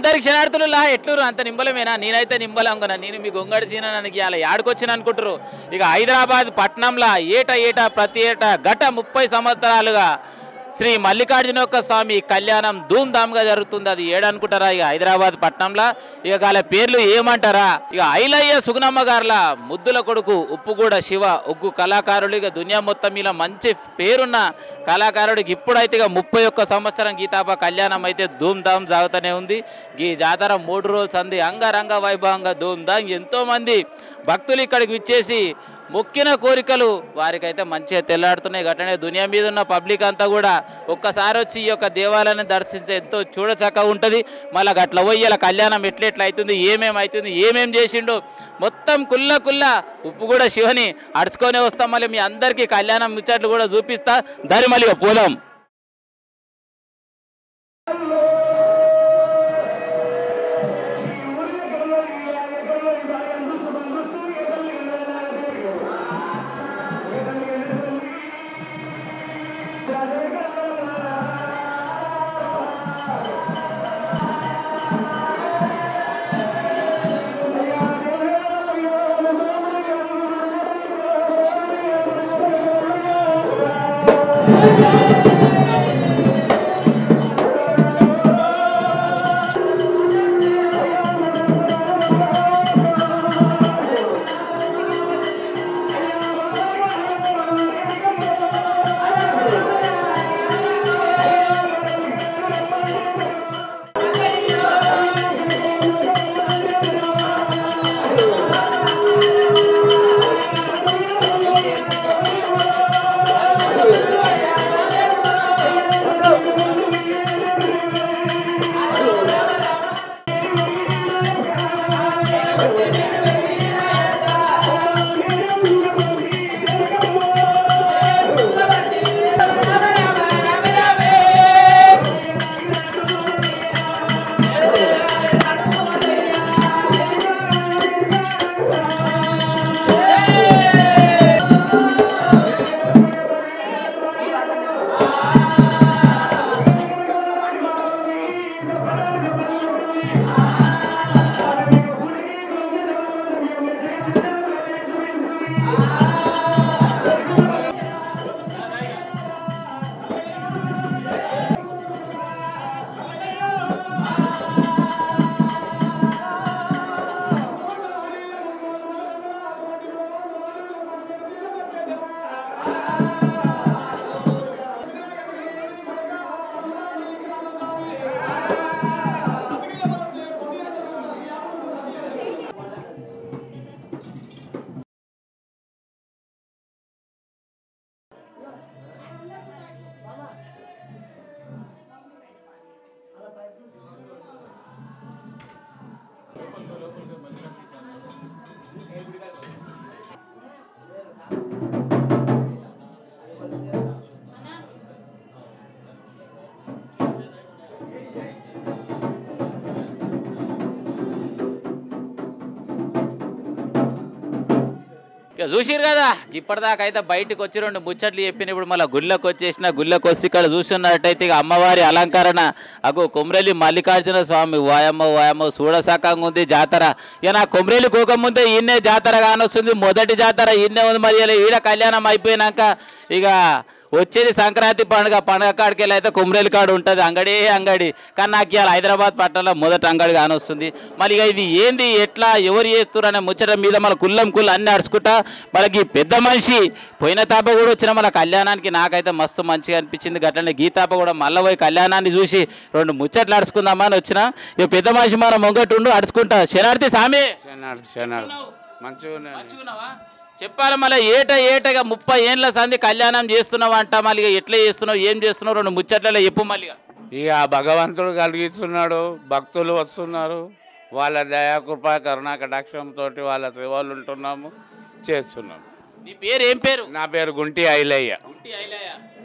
అందరికి క్షణార్థులు ఎట్లూరు అంత నింబలమేనా? నేనైతే నింబలంగా నేను మీ గొంగడి చీనడానికి అలా యాడకొచ్చిన అనుకుంటారు. ఇక హైదరాబాద్ పట్టణంలో ఏటా ప్రతి ఏటా గత 30 సంవత్సరాలుగా శ్రీ మల్లికార్జున స్వామి కళ్యాణం ధూమ్ధామ్గా జరుగుతుంది. అది ఏడనుకుంటారా ఇక హైదరాబాద్ పట్టణంలో? ఇక వాళ్ళ పేర్లు ఏమంటారా? ఇక ఐలయ్య సుగుణమ్మ గారుల ముద్దుల కొడుకు ఉప్పుగూడ శివ ఒగ్గు కళాకారులు. ఇక దునియా మొత్తం ఇలా మంచి పేరున్న కళాకారుడికి ఇప్పుడైతే ఇక 31 సంవత్సరం గీతాప కళ్యాణం అయితే ధూమ్ధామ్ సాగుతూనే ఉంది. ఈ జాతర 3 రోజులు సంది అంగరంగ వైభవంగా ధూమ్ధామ్. ఎంతోమంది భక్తులు ఇక్కడికి విచ్చేసి మొక్కిన కోరికలు వారికైతే మంచిగా తెల్లాడుతున్నాయి. గట్లనే దునియా మీద ఉన్న పబ్లిక్ అంతా కూడా ఒక్కసారి వచ్చి ఈ యొక్క దేవాలయాన్ని దర్శించే ఎంతో చూడచక్కగా ఉంటుంది. మళ్ళీ గట్ల పోయి ఇలా కళ్యాణం ఎట్లెట్లా అవుతుంది, ఏమేమి ఏమేం చేసిండో మొత్తం కుల్ల ఉప్పు కూడా శివని అడుచుకొని వస్తాం. మళ్ళీ మీ అందరికీ కళ్యాణం ముచ్చట్లు కూడా చూపిస్తా. దారి మళ్ళీ పోదాం. ఇక చూసిరు కదా ఇప్పటిదాకా అయితే బయటకు వచ్చి 2 ముచ్చట్లు చెప్పిన. ఇప్పుడు మళ్ళీ గుళ్ళకి వచ్చేసిన. గుళ్ళకి వచ్చి ఇక్కడ చూస్తున్నట్టయితే ఇక అమ్మవారి అలంకరణ అగు కొమ్రెల్లి మల్లికార్జున స్వామి వాయమ్మ చూడసకంగా ఉంది జాతర. ఇక నా కొమ్రెల్లి కోకముందే ఈయనే జాతర కానొస్తుంది. మొదటి జాతర ఈయనే ఉంది. మరి ఈడ కళ్యాణం అయిపోయినాక ఇక వచ్చేది సంక్రాంతి పండుగ కాడికి వెళ్ళి అయితే కొమ్రెల్లి కాడు ఉంటుంది. అంగడి కానీ నాకు ఇవాళ హైదరాబాద్ పట్టణంలో మొదటి అంగడి కానొస్తుంది. మరి ఇక ఇది ఏంది ఎట్లా ఎవరు చేస్తున్నారు అనే ముచ్చట మీద మన కుల్లం అన్నీ అడుచుకుంటా. మనకి పెద్ద మనిషి పోయిన తాప కూడా వచ్చిన మన కళ్యాణానికి నాకైతే మస్తు మంచిగా అనిపించింది. గట్లనే గీతాప కూడా మళ్ళీ పోయి కళ్యాణాన్ని చూసి 2 ముచ్చట్లు అడుచుకుందామని వచ్చిన. ఇక పెద్ద మనిషి మనం ముంగట్టుండు అడుచుకుంటా. శనార్థి సామి మంచిగా చెప్పాలి. మళ్ళీ ఏటగా 30 ఏళ్ళ సంది కళ్యాణం చేస్తున్నావు అంట. మళ్ళీ ఎట్లా చేస్తున్నావు, ఏం చేస్తున్నావు, 2 ముచ్చట్లలో చెప్పు. మళ్ళీ ఇక భగవంతుడు కలిగిస్తున్నాడు, భక్తులు వస్తున్నారు, వాళ్ళ దయాకృప కరుణా కటాక్షంతో వాళ్ళ సేవలు ఉంటున్నాము, చేస్తున్నాము. నీ పేరు ఏం పేరు? నా పేరు గుంటి ఐలయ్య.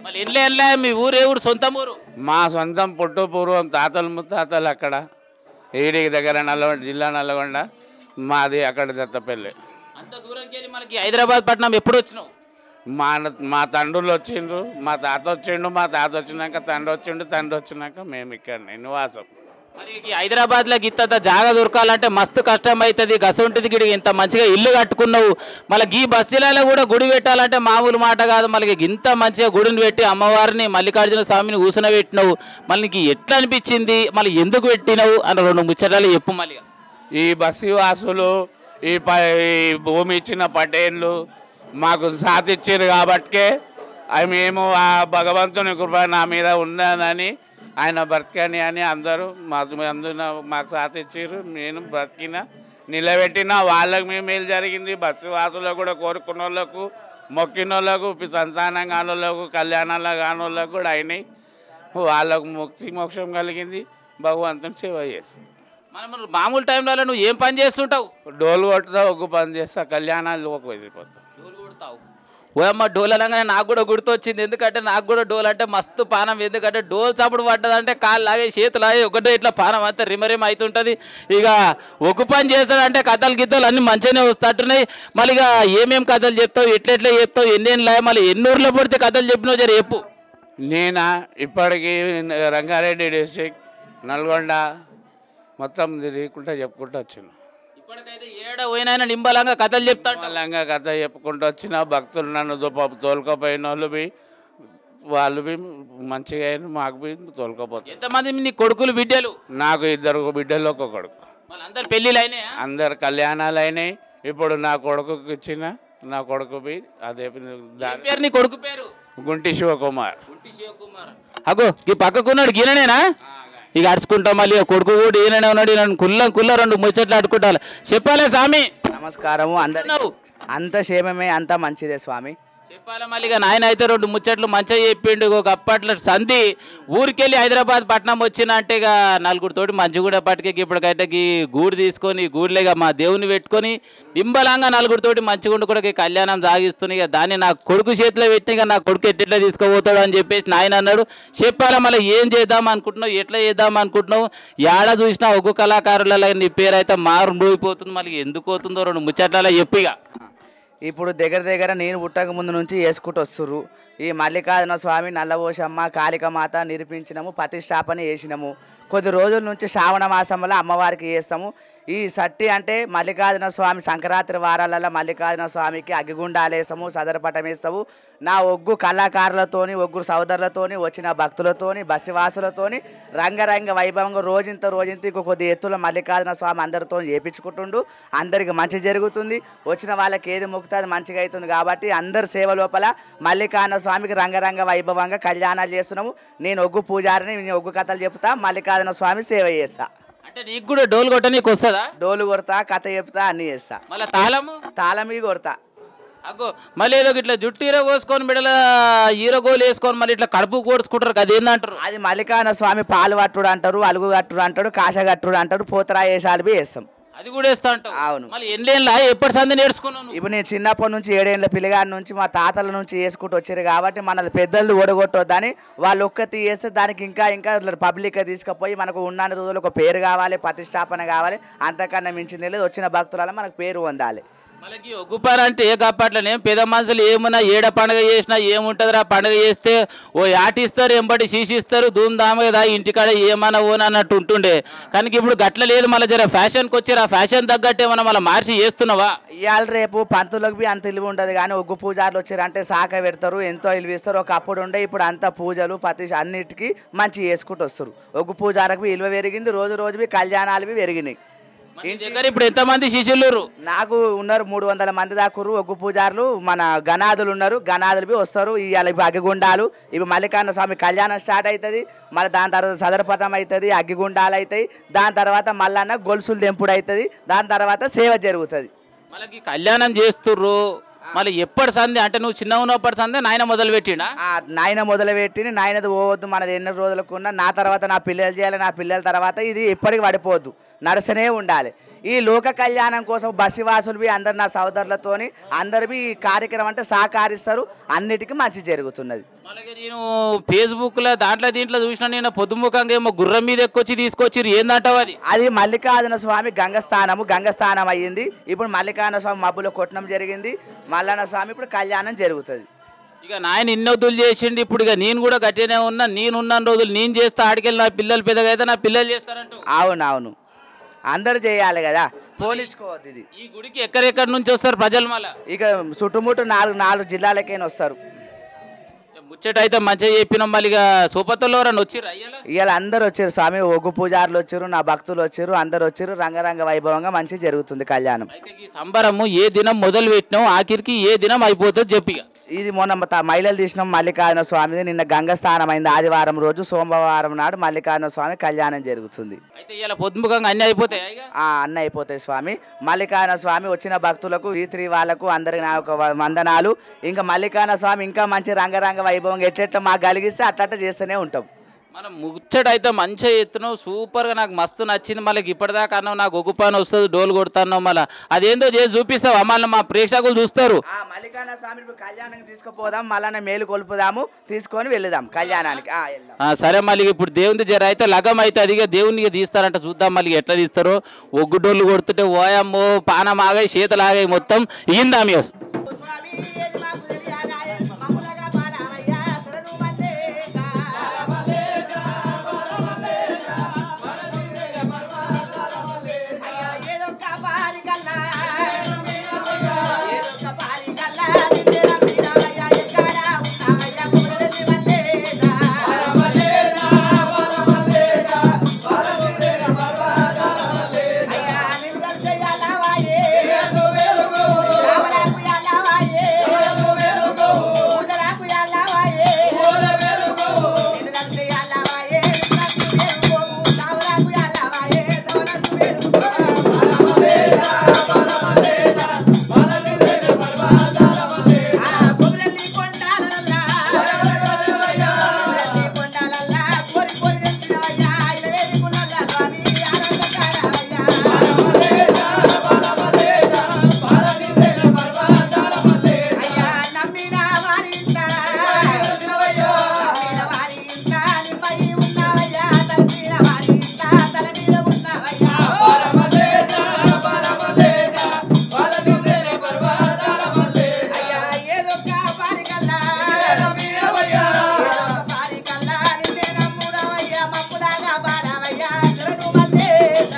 మళ్ళీ ఎట్లా మీ ఊరు ఊరు సొంతం ఊరు? మా సొంతం పుట్టు పూర్వం తాతలు ముత్తాతలు అక్కడ ఏడికి దగ్గర జిల్లా నల్లగొండ, మాది అక్కడ దత్తపల్లి. అంత దూరంకి వెళ్ళి మనకి హైదరాబాద్ పట్టణం ఎప్పుడు వచ్చినావు? మా తండ్రులు వచ్చిండ్రు, మా తాత వచ్చిండు, మా తాత వచ్చినాక తండ్రి వచ్చిండు, తండ్రి వచ్చినాక మేము ఇక్కడ నివాసం. మరి హైదరాబాద్లో ఇంత జాగా దొరకాలంటే మస్తు కష్టం అవుతుంది. గసంటిది గిడి ఇంత మంచిగా ఇల్లు కట్టుకున్నావు, మళ్ళీ ఈ బస్తీలలో కూడా గుడి పెట్టాలంటే మామూలు మాట కాదు. మళ్ళీ ఇంత మంచిగా గుడిని పెట్టి అమ్మవారిని మల్లికార్జున స్వామిని కూర్చునబెట్టినావు, మళ్ళీ నీకు ఎట్లా అనిపించింది, మళ్ళీ ఎందుకు పెట్టినావు అని 2 ముచ్చటాలు చెప్పు. మళ్ళీ ఈ బస్తీ వాసులు ఈ భూమి ఇచ్చిన పటేళ్ళు మాకు సాధించారు కాబట్టే మేము ఆ భగవంతుని కృప నా మీద ఉన్నదని ఆయన బ్రతకని అని అందరూ మాకు సాధించారు. నేను బ్రతికిన నిలబెట్టిన వాళ్ళకి మేము మేలు జరిగింది. బస్తీ వాసులకు కూడా కోరుకున్న వాళ్ళకు, మొక్కిన వాళ్ళకు, సంతానం కాని వాళ్ళకు, కళ్యాణాలు కాని వాళ్ళకు కూడా అయినాయి. వాళ్ళకు ముక్తి మోక్షం కలిగింది. భగవంతుని సేవ చేసి మనం మామూలు టైంలో నువ్వు ఏం పని చేస్తుంటావు? డోలు కొట్టుతా, ఒగ్గు పని చేస్తా, కళ్యాణాలు ఒక వెళ్ళిపోతావు. డోలు కొడతావు? ఓయమ్మ డోల్ అనగానే నాకు కూడా గుర్తొచ్చింది. ఎందుకంటే నాకు కూడా డోల్ అంటే మస్తు పానం. ఎందుకంటే డోల్ చప్పుడు పడ్డదంటే కాళ్ళు లాగే చేతులు లాగే ఒకటే ఇట్లా పానం అంతా రిమరిమ అవుతుంటుంది. ఇక ఒగ్గు పని చేస్తాడంటే కథలు గిద్దలు అన్నీ మంచిగానే వస్తుంటున్నాయి. మళ్ళీ ఇక ఏమేమి కథలు చెప్తావు, ఎట్లెట్లా చెప్తావు, ఎన్నేళ్ళు మళ్ళీ ఎన్నూరులో పడితే కథలు చెప్పినావు జర చెప్పు. నేనా ఇప్పటికీ రంగారెడ్డి డిస్ట్రిక్ట్, నల్గొండ మొత్తం తిరుగుకుంటా చెప్పుకుంటూ వచ్చిన. ఇప్పటికైతే ఏడ పోయినా నింబలంగా కథలు చెప్తాను. నింబలంగా కథ చెప్పుకుంటూ వచ్చిన. భక్తులు నన్ను తోలుకపోయిన వాళ్ళు మంచిగా మాకు తోలుకపోతారు. ఎంతమంది నీ కొడుకులు బిడ్డలు? నాకు 2 బిడ్డలు, ఒక కొడుకు. వాళ్ళందరు పెళ్ళిళ్ళు అయినాయి? అందరు కళ్యాణాలు అయినాయి. ఇప్పుడు నా కొడుకుకి ఇచ్చిన, నా కొడుకు అదే పేరు నీ కొడుకు పేరు? గుంటి శివకుమార్. గుంటి శివకుమార్. అగో ఈ పక్కకున్నాడు గీననేనా? ఇక అడుచుకుంటాం. మళ్ళీ కొడుకు కూడా ఈయననే ఉన్నాడు. ఈయన కుల్ల 2 ముచ్చట్లు అడుకుంటారు. చెప్పాలే స్వామి. నమస్కారము. అంత క్షేమమే, అంత మంచిదే స్వామి. చెప్పాలి. మళ్ళీ ఇక నాయన అయితే 2 ముచ్చట్లు మంచిగా చెప్పిండు. ఒక అప్పట్లో సంధి ఊరికెళ్ళి హైదరాబాద్ పట్నం వచ్చిన అంటే ఇక 4 తోటి మంచిగూడ పట్టుకి ఇప్పటికైతే గూడు తీసుకొని గూడులేగా మా దేవుని పెట్టుకొని నింబలంగా 4 తోటి మంచిగుండు కూడా కళ్యాణం సాగిస్తున్నాయి. ఇక దాన్ని నా కొడుకు చేతిలో పెట్టి ఇక నా కొడుకు ఎట్లా తీసుకుపోతాడు అని చెప్పేసి నాయన అన్నాడు. చెప్పాలా మళ్ళీ ఏం చేద్దాం అనుకుంటున్నావు, ఎట్లా చేద్దాం అనుకుంటున్నావు? ఏడ చూసినా ఒగ్గు కళాకారుల నీ పేరు అయితే మారుపోతుంది. మళ్ళీ ఎందుకు పోతుందో 2 ముచ్చట్లలో చెప్పు. ఇక ఇప్పుడు దగ్గర నేను పుట్టక ముందు నుంచి వేసుకుంటూ వస్తుర్రు. ఈ మల్లికార్జున స్వామి, నల్లబోషమ్మ, కాళికమాత నిరూపించినాము, ప్రతిష్టాపన చేసినాము. కొద్ది రోజుల నుంచి శ్రావణ మాసంలో అమ్మవారికి చేస్తాము. ఈ సట్టి అంటే మల్లికార్జున స్వామి సంక్రాంతి వారాలలో మల్లికార్జున స్వామికి అగ్గిగుండాలు వేస్తాము, సదరపటం వేస్తాము. నా ఒగ్గు కళాకారులతోని, ఒగ్గు సోదరులతోని, వచ్చిన భక్తులతోని, బసివాసులతోని రంగరంగ వైభవంగా రోజంత ఇంకో కొద్ది ఎత్తుల మల్లికార్జున స్వామి అందరితో చేపించుకుంటుండు. అందరికి మంచి జరుగుతుంది. వచ్చిన వాళ్ళకి ఏది మొక్కుతుంది మంచిగా అవుతుంది. కాబట్టి అందరి సేవ లోపల మల్లికార్జున స్వామికి రంగరంగ వైభవంగా కళ్యాణాలు చేస్తున్నాము. నేను ఒగ్గు పూజారిని, నేను ఒగ్గు కథలు చెప్తా, మల్లికార్జున స్వామి సేవ చేస్తా. అంటే నీకు కూడా డోలు కొట్ట నీకు వస్తుందా? డోలు కొడతా, కథ చెప్తా, అన్నీ చేస్తా. మళ్ళీ తాళం కొడతా. అగ్గో మళ్ళీ ఏదో ఇట్లా జుట్టు హీరో కోసుకొని బిడ్డల హీరో గోలు వేసుకొని మళ్ళీ ఇట్లా కడుపు కోడుచుకుంటారు కదా, ఏందంటారు? అది మల్లికార్జున స్వామి పాలు కట్టుడు అంటారు, అలుగు కట్టుడు అంటాడు, కాశ కట్టుడు అంటాడు, పోతరా వేసాలు బి వేస్తాం. అది కూడా వేస్తా అంటావు? అవును. మళ్ళీ ఎన్నేళ్ళ ఎప్పటి సంది నేర్చుకున్నాను? ఇప్పుడు నేను చిన్నప్పటి నుంచి 7 ఏళ్ళ పిల్లగాడి నుంచి మా తాతల నుంచి వేసుకుంటూ వచ్చారు. కాబట్టి మన పెద్దలు ఓడగొట్టొద్దని వాళ్ళు ఒక్కతి చేస్తే దానికి ఇంకా పబ్లిక్గా తీసుకుపోయి మనకు ఉన్న రోజులు ఒక పేరు కావాలి, ప్రతిష్టాపన కావాలి. అంతకన్నా మించింది లేదు. వచ్చిన భక్తులలో మనకు పేరు పొందాలి. మనకి ఒగ్గుపార అంటే ఏ కప్పట్లనే పెద్ద మనుషులు ఏమన్నా ఏడ పండుగ చేసినా ఏముంటుందిరా, పండుగ చేస్తే ఓ యాటిస్తారు, ఎంబడి శీషిస్తారు, ధూమ్ధామగా ఇంటికాడ ఏమన్నా ఓన్ అన్నట్టు ఉంటుండే. కానీ ఇప్పుడు గట్ల లేదు. మళ్ళీ జర ఫ్యాషన్కి వచ్చారు, ఆ ఫ్యాషన్ తగ్గట్టు ఏమన్నా మళ్ళీ మార్చి చేస్తున్నావా? ఇవాళ రేపు పంతులకు బి అంత ఇలువ ఉండదు. కానీ ఒగ్గు పూజారులు వచ్చారంటే సాక పెడతారు, ఎంతో ఇలువ ఇస్తారు. ఒకప్పుడు ఉండే, ఇప్పుడు అంత పూజలు ప్రతి అన్నిటికీ మంచి చేసుకుంటూ వస్తారు. ఒగ్గు పూజారకు ఇలువ పెరిగింది, రోజు కళ్యాణాలు పెరిగినాయి. దగ్గర ఇప్పుడు ఎంతమంది శిష్యులు? నాకు ఉన్నారు 300 మంది దాకురు ఒగ్గు పూజారులు. మన గణాదులు ఉన్నారు, గణాదులు బి వస్తారు. ఇవాళ ఇవి అగ్గిగుండాలు, ఇవి మల్లికార్జున స్వామి కళ్యాణం స్టార్ట్ అవుతుంది. మళ్ళీ దాని తర్వాత సదరపటం అవుతుంది, అగ్గిగుండాలు అవుతాయి. దాని తర్వాత మళ్ళీ గొలుసులు దెంపుడు అవుతుంది. దాని తర్వాత సేవ జరుగుతుంది. మనకి కళ్యాణం చేస్తుర్రు. మళ్ళీ ఎప్పటి సంది అంటే నువ్వు చిన్న ఉన్నప్పటి సందే నాయన మొదలు పెట్టిండా? నాయన మొదలు పెట్టింది. నాయనది పోవద్దు, మనది ఎన్ని రోజులకు ఉన్నా నా తర్వాత నా పిల్లలు చేయాలి, నా పిల్లల తర్వాత ఇది ఎప్పటికి పడిపోవద్దు, నడుస్తూనే ఉండాలి. ఈ లోక కళ్యాణం కోసం బసివాసులు అందరు నా సోదరులతోని అందరు ఈ కార్యక్రమం అంటే సహకరిస్తారు. అన్నిటికీ మంచి జరుగుతున్నది. అలాగే నేను ఫేస్బుక్లో దీంట్లో చూసిన, నేను పొద్దుముఖంగా ఏమో గుర్రం మీద ఎక్కొచ్చి తీసుకొచ్చి ఏందంటావు? అది మల్లికార్జున స్వామి గంగస్థానం అయ్యింది. ఇప్పుడు మల్లికార్జున స్వామి మబ్బులో కొట్టడం జరిగింది. మల్లన్న స్వామి ఇప్పుడు కళ్యాణం జరుగుతుంది. ఇక నాయన ఇన్ని వద్దులు చేసిండు, ఇప్పుడు ఇక నేను కూడా గట్టిగానే ఉన్నా, నేనున్న రోజులు నేను చేస్తా, ఆడికెళ్ళి నా పిల్లలు పెద్దగా అయితే నా పిల్లలు చేస్తారంటూ. అవునవును, అందరూ చేయాలి కదా, పోనిచ్చుకోవద్దు ఇది. ఈ గుడికి ఎక్కడెక్కడి నుంచి వస్తారు ప్రజలు? మళ్ళీ ఇక చుట్టుముట్టు నాలుగు జిల్లాలకైనా వస్తారు. ముచ్చట అయితే మంచిగా చెప్పినాం. మళ్ళీ ఇక సూపత్తుల్లో ఎవరన్నా వచ్చిర్రు అయ్యాల? ఇవాళ అందరు వచ్చారు స్వామి, ఒగ్గు పూజారులు వచ్చారు, నా భక్తులు వచ్చారు, అందరు వచ్చారు. రంగరంగ వైభవంగా మంచిగా జరుగుతుంది కళ్యాణం. అయితే ఈ సంబరము ఏ దినం మొదలు పెట్టినాం, ఆఖరికి ఏ దినం అయిపోతుంది చెప్పిగా. ఇది మొన్న మహిళలు తీసినాం మల్లికార్జున స్వామిది. నిన్న గంగ స్నానం అయింది ఆదివారం రోజు, సోమవారం నాడు మల్లికార్జున స్వామి కళ్యాణం జరుగుతుంది. అయితే ఇలా పొద్దుముఖంగా అన్ని అయిపోతాయి. అన్న అయిపోతాయి స్వామి. మల్లికార్జున స్వామి వచ్చిన భక్తులకు ఈ3 వాళ్ళకు అందరికి నా యొక్క వందనాలు. ఇంకా మల్లికార్జున స్వామి ఇంకా మంచి రంగరంగ వైభవం ఎట్లా మాకు కలిగిస్తే అట్లా చేస్తూనే ఉంటాం. మనం ముచ్చట అయితే మంచిగా ఎత్తున్నావు, సూపర్గా నాకు మస్తు నచ్చింది. మళ్ళీ ఇప్పటిదాకా అన్నావు నాకు ఒగ్గు పని వస్తుంది, డోలు కొడుతున్నావు, మళ్ళీ అదేందో చేసి చూపిస్తావు, మళ్ళీ మా ప్రేక్షకులు చూస్తారు. మల్లికార్జున స్వామి కళ్యాణానికి తీసుకుపోదాం, మళ్ళీ మేలు కొలుపుదాము, తీసుకొని వెళ్దాం కళ్యాణానికి. సరే, మళ్ళీ ఇప్పుడు దేవుని జర అయితే లగం అయితే అదిగా దేవునికి తీస్తారంట, చూద్దాం మళ్ళీ ఎట్లా తీస్తారో. ఒగ్గు డోళ్ళు కొడుతుంటే ఓయమ్మో పానం ఆగాయి, చేతులు ఆగాయి, మొత్తం ఇయిందా మీ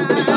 Yeah.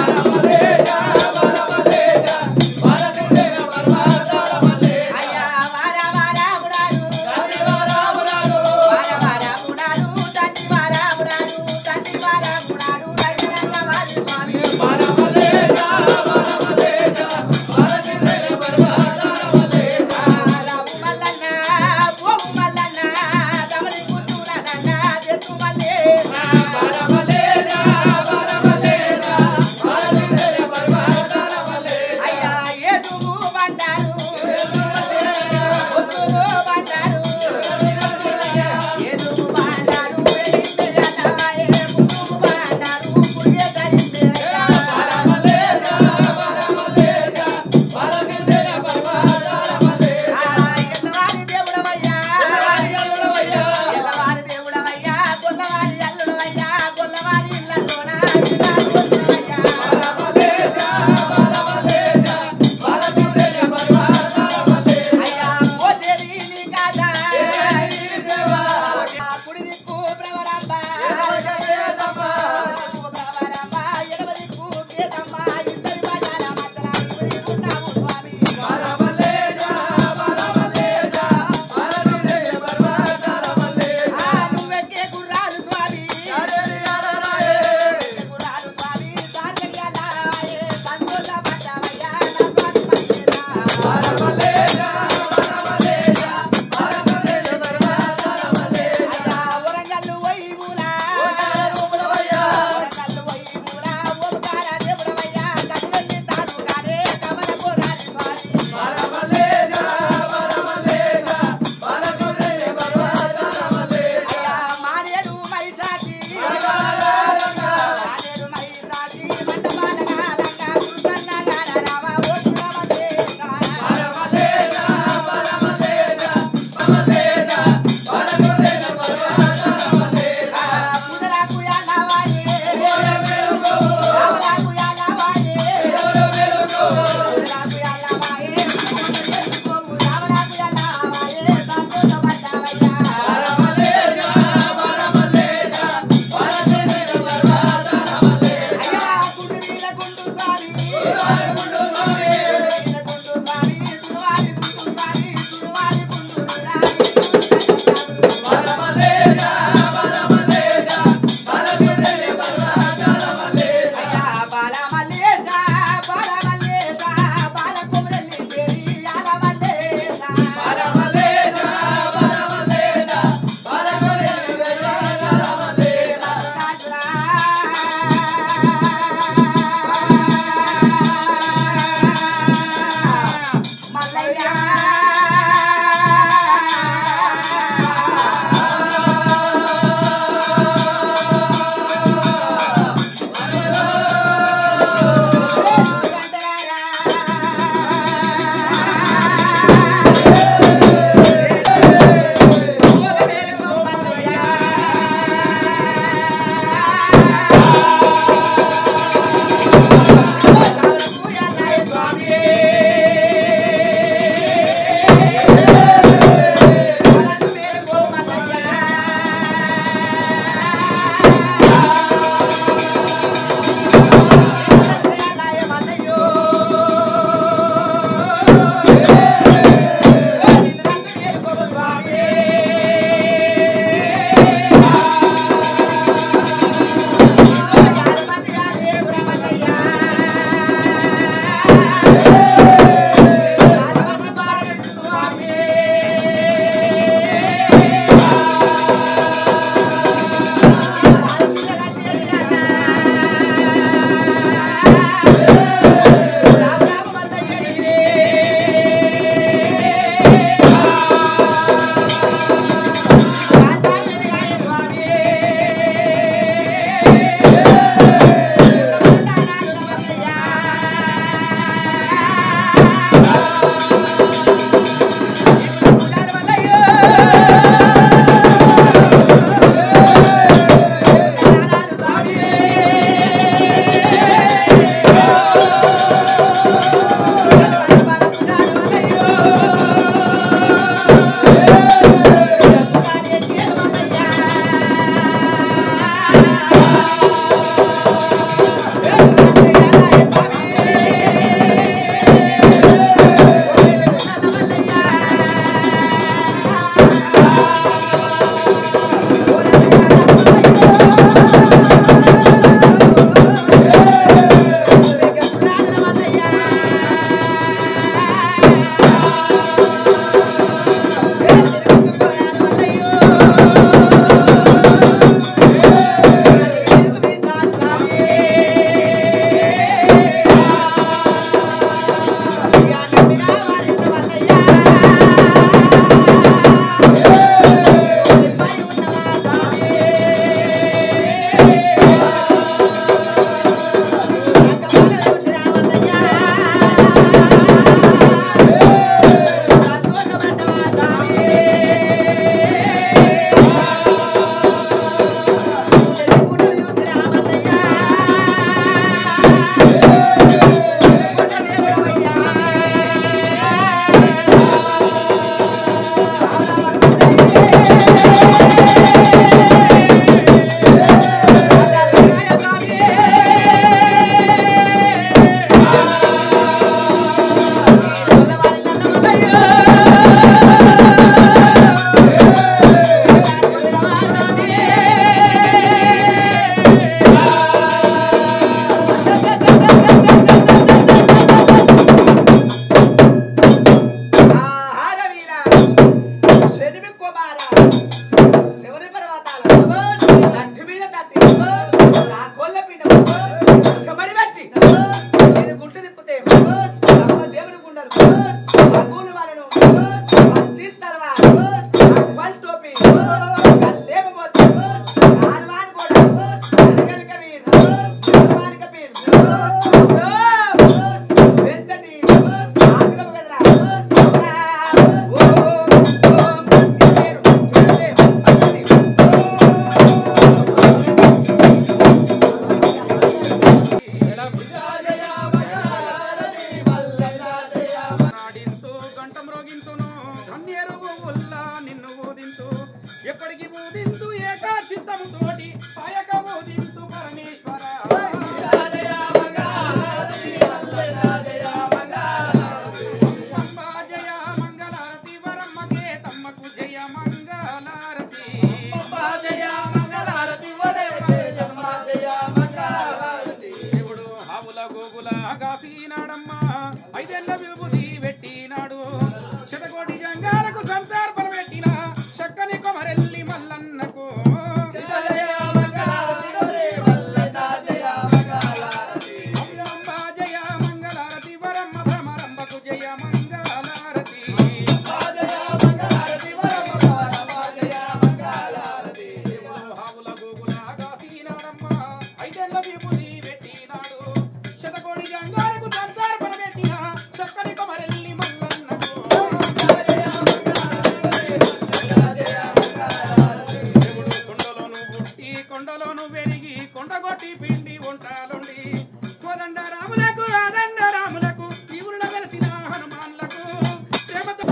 చిత్తముతోటి పాయక బోధింతు పరమేశ్వర ఆవుల గోగుల కాసినాడమ్మా 5 ఏళ్ల విభూతి పెట్టినాడు శతకోటి జంగాలకు సంసార్పణ పెట్టిన చక్కని కొమరెల్లి మల్లన్నకు జయ మంగళారతి వరమ్మ భ్రమరంబకు జయ మంగళారతి ఆవుల గోగుల కాసినాడమ్మా 5 ఏళ్ల విభూతి పెట్టినాడు శతకోటి జంగాలకు సంసార్పణ పెట్టిన చక్కని కొమరెల్లి మల్లన్నకు కొండలోను వెరిగి కొండగొట్టి పిండి వంటాలుండి కోదండ రాములకు ఆదండ రాములకు తీవుల వెలసిన హనుమాన్లకు ప్రేమతో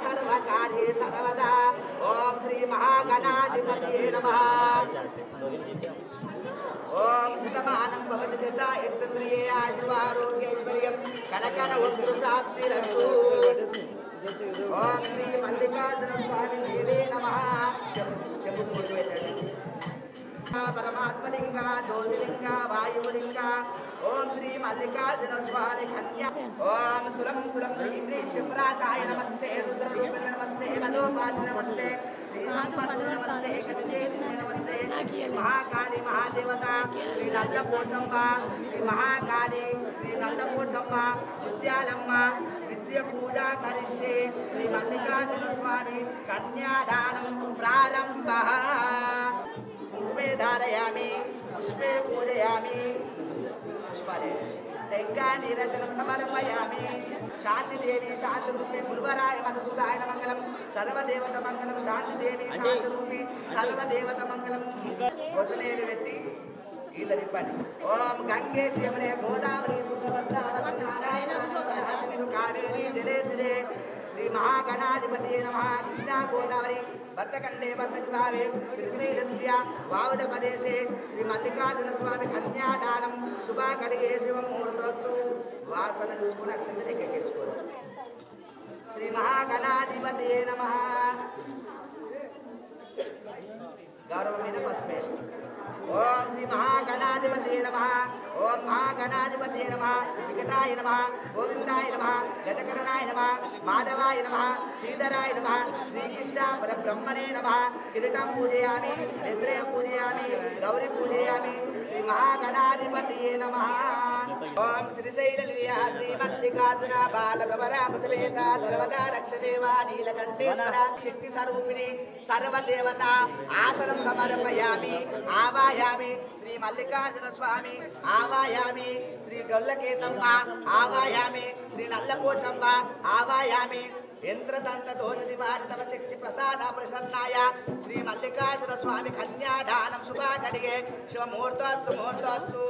सर्वकार्ये सर्वदा ओम श्री महागणाधिपतये नमः ओम शतमानं भवति शता यत्न्द्रिये आयुरारोग्यैश्वर्यं कनकन वस्तुप्राप्तिरस्तु ओम श्री मल्लिकार्जुन स्वामी देवे नमः परमात्मलिंग ज्योतिलिंग वायुलिंग ओम श्री मल्लिकार्जुन स्वामी कन्या ओम सुरम सुरम ह्रीं क्षिप्राशाय नमस्ते रुद्ररूपिणे नमस्ते मदोपासने नमस्ते श्री संपन्ने नमस्ते शचिचेतने नमस्ते महाकाली महादेवता श्री नल्लपोचम्बा श्री महाकाली श्री नल्लपोचम्बा मुत्यालम्म नित्य पूजा करिष्ये श्री मल्लिकार्जुन स्वामी कन्यादानं प्रारंभः पुष्पे धारयामि पुष्पे पूजयामि पुष्पाले टेङ्कानीरजनं समर्पयामि शान्तिदेवी शान्तिरूपी गुरुवराय मधुसूदाय मङ्गलं सर्वदेवतमङ्गलं शान्तिदेवी शान्तिरूपी सर्वदेवतमङ्गलं गोटुनेलु वेत्ति इल्लदि पनि ओम गंगे यमुने गोदावरी तुंगभद्रा नारायणी कावेरी जलेसुरे श्री महागणाधिपतये नमः कृष्णा गोदावरी भरतखंडे भरतविभावे श्रीशैलस्य वावदप्रदेशे श्री मल्लिकार्जुन स्वामी कन्यादानं शुभकडिगे शिवमुहूर्तोऽस्तु वासन చూసుకుని అక్షంతలు ఎక్కేసుకోరు श्री महागणाधिपतये नमः गौरव మీద పసుపేసి ओम श्री महागणाधिपतये नमः ओम महागणाधिपतये नमः विकटाय नमः गोविंदाय नमः गजकर्णाय नमः माधवाय नमः श्रीधराय नमः श्रीकृष्ण परब्रह्मणे नमः किरीटं पूजयामि नेत्रे पूजयामि गौरी पूजयामि श्री महागणाधिपतये नमः ఓం శ్రీశైల నిలయ శ్రీ మల్లికార్జున బాల ప్రభరామ సమేత సర్వదా రక్షదేవా నీలకంఠేశ్వర శక్తి స్వరూపిణి సర్వదేవత ఆసనం సమర్పయామి ఆవాయామి శ్రీ మల్లికార్జున స్వామి ఆవాయామి శ్రీ గొల్లకేతమ్మ ఆవాయామి శ్రీ నల్లపోచమ్మ ఆవాయామి యంత్రతంత్ర దోష నివారి తమ శక్తి ప్రసాద ప్రసన్నాయ శ్రీ మల్లికార్జున స్వామి కన్యాదానం శుభాకడిగే శివముహూర్తస్సు ముహూర్తస్సు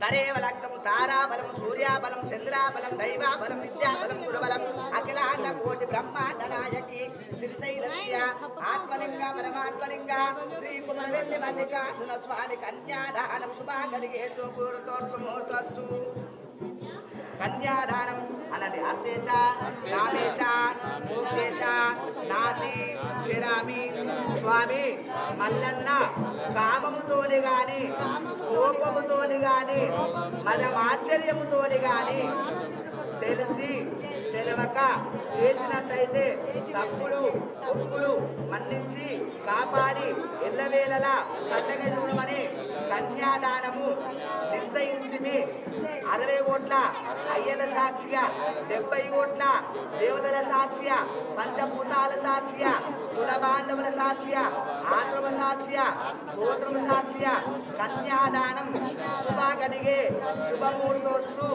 తరేవ లగ్నము తారాబలం సూర్యాబలం చంద్రాబలం దైవాబలం విద్యాబలం గురుబలం అఖిలాండ కోటి బ్రహ్మాండ నాయకి శ్రీశైలస్య ఆత్మలింగ పరమాత్మలింగ శ్రీ కుమరవెల్లి మల్లికార్జున స్వామి కన్యాదానం శుభాకడిగే శివముహూర్తస్సు ముహూర్తస్సు కన్యాదానం అనండి అర్థేచ నామేచ మోక్షేచ నాతి చెరామి స్వామి మల్లన్న కామముతోని గాని కోపముతోని గాని మదమాశ్చర్యముతోని గాని తెలిసి తెలియక చేసినట్లయితే తప్పులు ఒప్పులు మన్నించి కాపాడి ఎల్లవేళలా సన్నగా చూడమని కన్యాదానము నిశ్చయించి 60 కోట్ల అయ్యల సాక్షిగా 70 కోట్ల దేవతల సాక్షిగా పంచభూతాల సాక్షిగా కుల బాంధవుల సాక్షిగా ఆత్మ సాక్షిగా గోత్రము సాక్షిగా కన్యాదానం శుభాగడిగే శుభముహూర్తోస్తు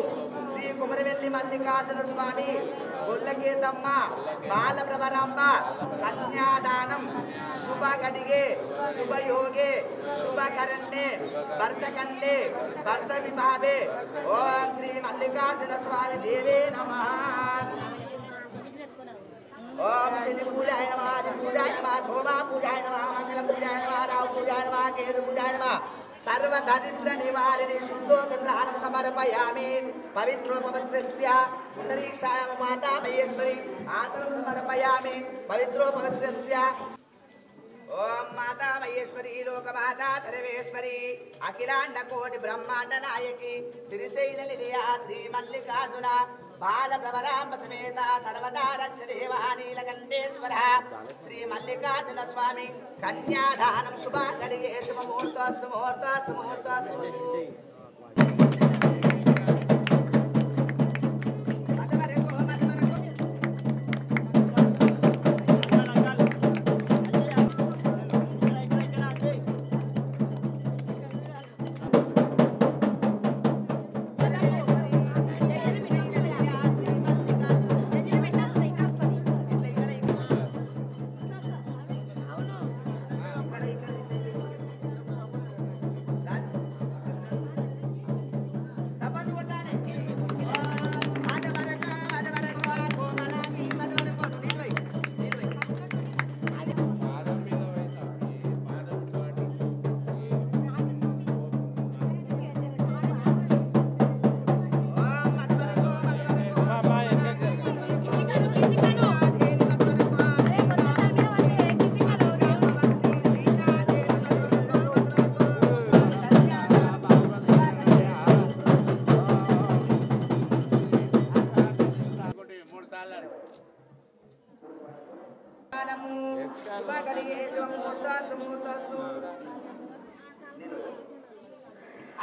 శ్రీ కుమరవెల్లి మల్లికార్జున స్వామి గొల్లకేతమ్మ బాలప్రభరాంబ కన్యాదానం శుభగడిగే శుభయోగే శుభకరణే భర్తకండే భర్త విభావే ఓం శ్రీ మల్లికార్జున స్వామి దేవే నమః ఓం శని పూజాయ నమః ఆది పూజాయ నమః సోమా పూజాయ నమః మంగళం పూజాయ నమః రావు పూజాయ నమః కేతు పూజాయ నమః సర్వ దరిద్ర నివారిణి శుద్ధోక స్నానం సమర్పయామి పవిత్రోపవిత్రస్య పుండరీక్షాయ మాతా మహేశ్వరి ఆసనం సమర్పయామి పవిత్రోపవిత్రస్య ఓం మాతా మహేశ్వరి లోకమాతా ధరవేశ్వరి అఖిలాండ కోటి బ్రహ్మాండ నాయకి శ్రీశైల నిలయ శ్రీ మల్లికార్జున బాల ప్రభరాంబ సమేత సర్వదా రక్షదేవా నీలకంఠేశ్వర శ్రీ మల్లికార్జున స్వామి కన్యాదానం శుభాకడిగే శుభముహూర్తస్సు ముహూర్తస్సు ముహూర్తస్సు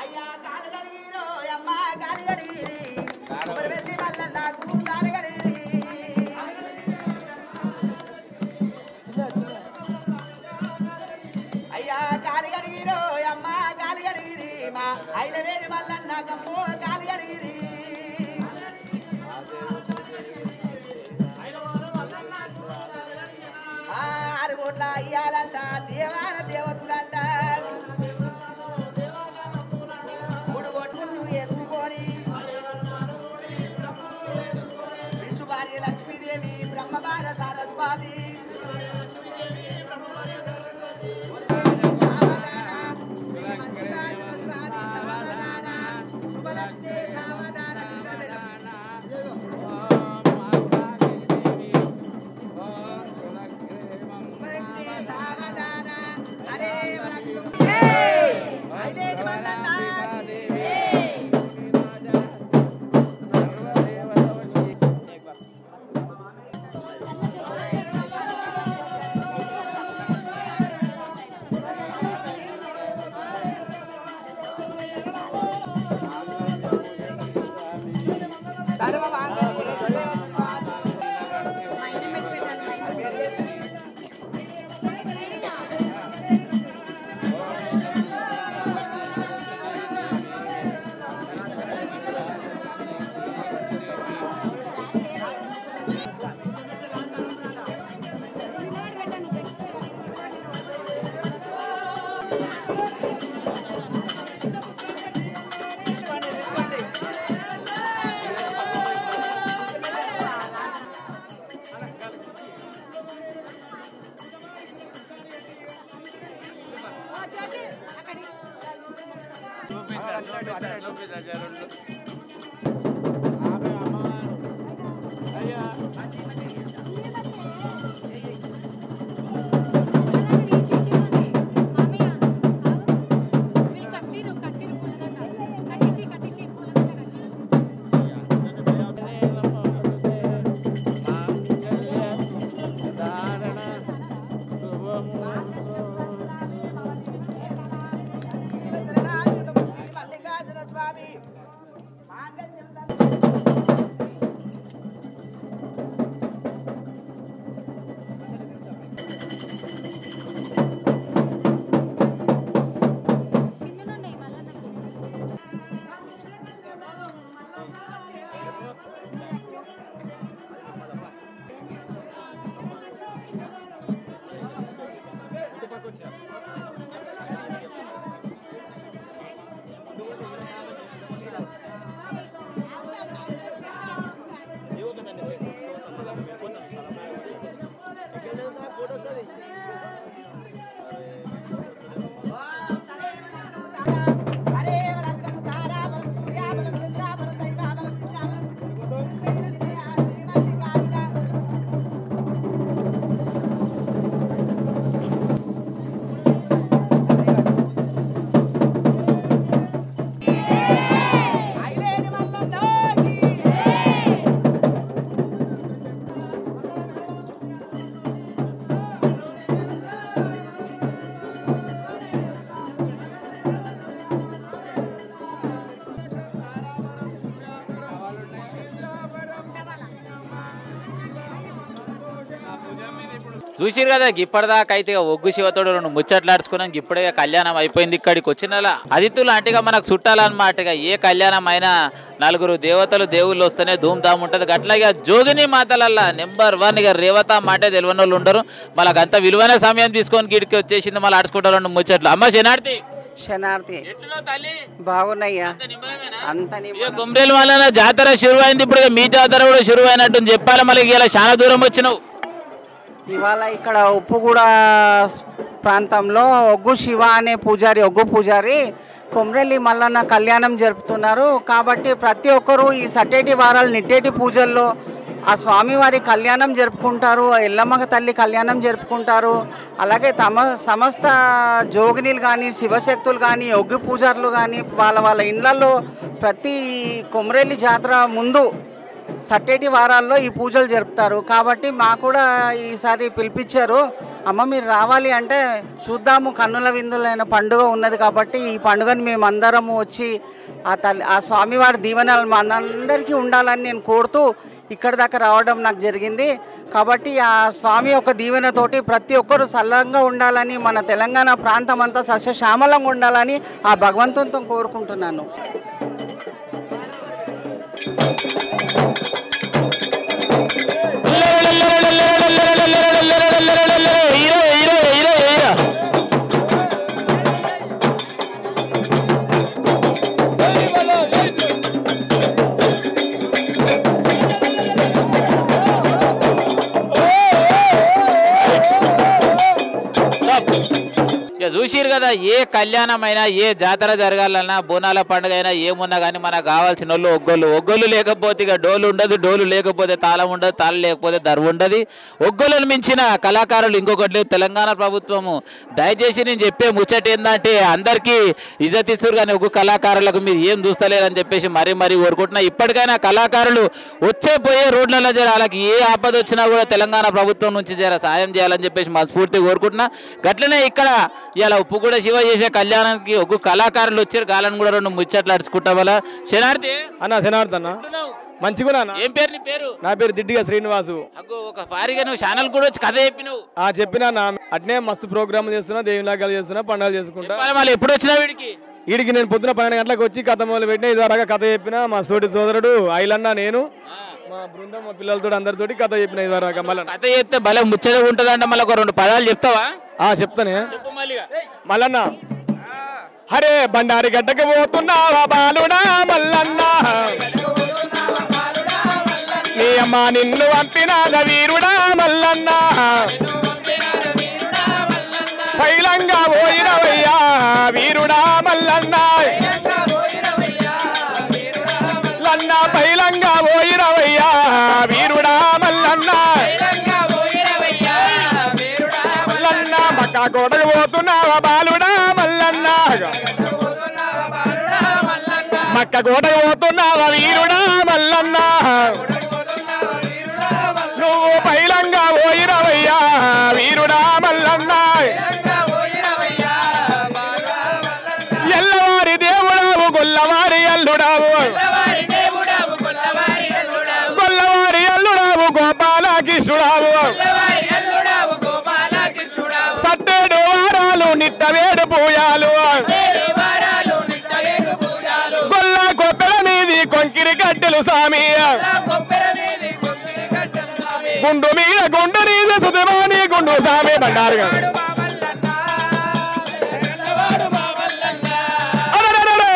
అయ్యా కాలు గడిగిరో అమ్మ కాలు గడిగిరి వెళ్ళి మళ్ళీ నాకు కాలు గడిగిరి అయ్యా కాలు గడిగిరో అమ్మ కాలు గడిగిరి మా ఐల వేరు మళ్ళీ నాకమ్మో కాలు గడిగిరి ఆరుగోట్ల అయ్యాలంట దేవాన దేవతులంట చూసిరు కదా ఇప్పటిదాకా అయితే ఒగ్గు శివతోడు రెండు ముచ్చట్లాడుచుకున్నాం. ఇప్పుడే కళ్యాణం అయిపోయింది. ఇక్కడికి వచ్చిన అతిథులు అంటేగా మనకు చుట్టాలన్నమాట. ఏ కళ్యాణం అయినా నలుగురు దేవతలు దేవుళ్ళు వస్తేనే ధూమ్ధామ్ ఉంటుంది. అట్లాగే జోగిని మాతలల్లా నెంబర్ 1 ఇక రేవత మాటే తెలియని వాళ్ళు ఉండరు. మనకు అంత విలువైన సమయం తీసుకొని గిడికి వచ్చేసింది. మళ్ళీ ఆడుచుకుంటారు రెండు ముచ్చట్లు. అమ్మ శనార్థి శనార్థి బాగున్నాయ్యా. అంత కొమ్రేలు వల్ల జాతర షురు అయింది. ఇప్పుడు మీ జాతర కూడా షురు అయినట్టు చెప్పాలి. మళ్ళీ ఇలా చాలా దూరం వచ్చినావు. ఇవాళ ఇక్కడ ఉప్పుగూడ ప్రాంతంలో ఒగ్గు శివ అనే పూజారి, ఒగ్గు పూజారి కొమ్రెల్లి మల్లన్న కళ్యాణం జరుపుతున్నారు. కాబట్టి ప్రతి ఒక్కరూ ఈ సట్టేటి వారాలు నిట్టేటి పూజల్లో ఆ స్వామివారి కళ్యాణం జరుపుకుంటారు. ఎల్లమ్మ తల్లి కళ్యాణం జరుపుకుంటారు. అలాగే సమస్త జోగినీలు కానీ శివశక్తులు కానీ ఒగ్గు పూజారులు కానీ వాళ్ళ ఇళ్లలో ప్రతి కొమ్రెల్లి జాతర ముందు సట్టేటి వారాల్లో ఈ పూజలు జరుపుతారు. కాబట్టి మాకు కూడా ఈసారి పిలిపించారు. అమ్మ మీరు రావాలి అంటే చూద్దాము, కన్నుల విందులైన పండుగ ఉన్నది కాబట్టి ఈ పండుగను మేము అందరము వచ్చి ఆ స్వామివారి దీవెనలు మనందరికీ ఉండాలని నేను కోరుతూ ఇక్కడి దాకా రావడం నాకు జరిగింది. కాబట్టి ఆ స్వామి యొక్క దీవెనతోటి ప్రతి ఒక్కరూ సల్లంగా ఉండాలని, మన తెలంగాణ ప్రాంతం అంతా సస్యశ్యామలంగా ఉండాలని ఆ భగవంతునితో కోరుకుంటున్నాను. చూసిరు కదా, ఏ కళ్యాణమైనా ఏ జాతర జరగాలన్నా బోనాల పండుగ అయినా ఏమున్నా కానీ మనకు కావాల్సిన వాళ్ళు ఒగ్గోళ్ళు లేకపోతే ఇక డోలు ఉండదు, డోలు లేకపోతే తాళం ఉండదు, తాళం లేకపోతే దర్వు ఉండదు. ఒగ్గోళ్ళను మించిన కళాకారులు ఇంకొకటి లేవు. తెలంగాణ ప్రభుత్వము దయచేసి నేను చెప్పే ముచ్చట ఏంటంటే అందరికీ ఇజ్జత్ ఇస్తారు కానీ ఒగ్గు కళాకారులకు మీరు ఏం చూస్తలేరని చెప్పేసి మరీ కోరుకుంటున్నా. ఇప్పటికైనా కళాకారులు వచ్చే పోయే రోడ్లలో జర వాళ్ళకి ఏ ఆపద వచ్చినా కూడా తెలంగాణ ప్రభుత్వం నుంచి జర సాయం చేయాలని చెప్పేసి మనస్ఫూర్తిగా కోరుకుంటున్నా. గట్లనే ఇక్కడ ఇలా ఉప్పుగూడ శివ చేసే కళ్యాణానికి ఒగ్గు కళాకారులు వచ్చారు. కాలని కూడా రెండు ముచ్చట్లు అడుచుకుంటాం. వల్ల శనార్థి అన్న శనార్థి అన్న మంచిగా. ఏం పేరు నీ పేరు? నా పేరు దిడ్డిగా శ్రీనివాసు. ఒక పారిగా నువ్వు ఛానల్ కూడా వచ్చి కథ చెప్పినావు. చెప్పినా అట్నే మస్తు ప్రోగ్రామ్ చేస్తున్నా, దేవుని లాగాలు చేస్తున్నా, పండుగలు చేసుకుంటా. మళ్ళీ ఎప్పుడు వచ్చినా వీడికి నేను పొద్దున 12 గంటలకు వచ్చి కథ మొదలు పెట్టిన. ఇదివరగా కథ చెప్పిన. మా సోటి సోదరుడు ఐలన్న, నేను, మా బృందం, మా పిల్లలతో అందరితోటి కథ చెప్పిన. ఇదివరగా మళ్ళీ కథ చెప్తే భలే ముచ్చట ఉంటుందంటే మళ్ళీ ఒక 2 పదాలు చెప్తావా? చెప్తానే. మల్లన్న హరే బండారి గడ్డకి పోతున్నావా బాలుడా మల్లన్న, నీ అమ్మ నిన్ను పంపినాద వీరుడా మల్లన్న, పైలంగా పోయినవయ్యా వీరుడా మల్లన్న, లన్న పైలంగా పోయినవయ్యా వీరుడా మల్లన్న, లన్న మక్క కోటకు పోతున్నావా బాలుడా మల్లన్న, మక్క కోటకు పోతున్నావా వీరుడా మల్లన్న, నువ్వు పైలంగా పోయినవయ్యా వీరుడా మల్లన్న, ఎల్లవారి దేవుడావు గొల్లవారి అల్లుడావు, కృష్ణుడావు సట్టేడు వారాలు నిట్టవేడు పూయాలు గొల్ల కొప్పెల మీది కొంకిరి గడ్డలు సామి గుండు మీద గుండు నీద సుధమాని గుండు సామి బండారుగా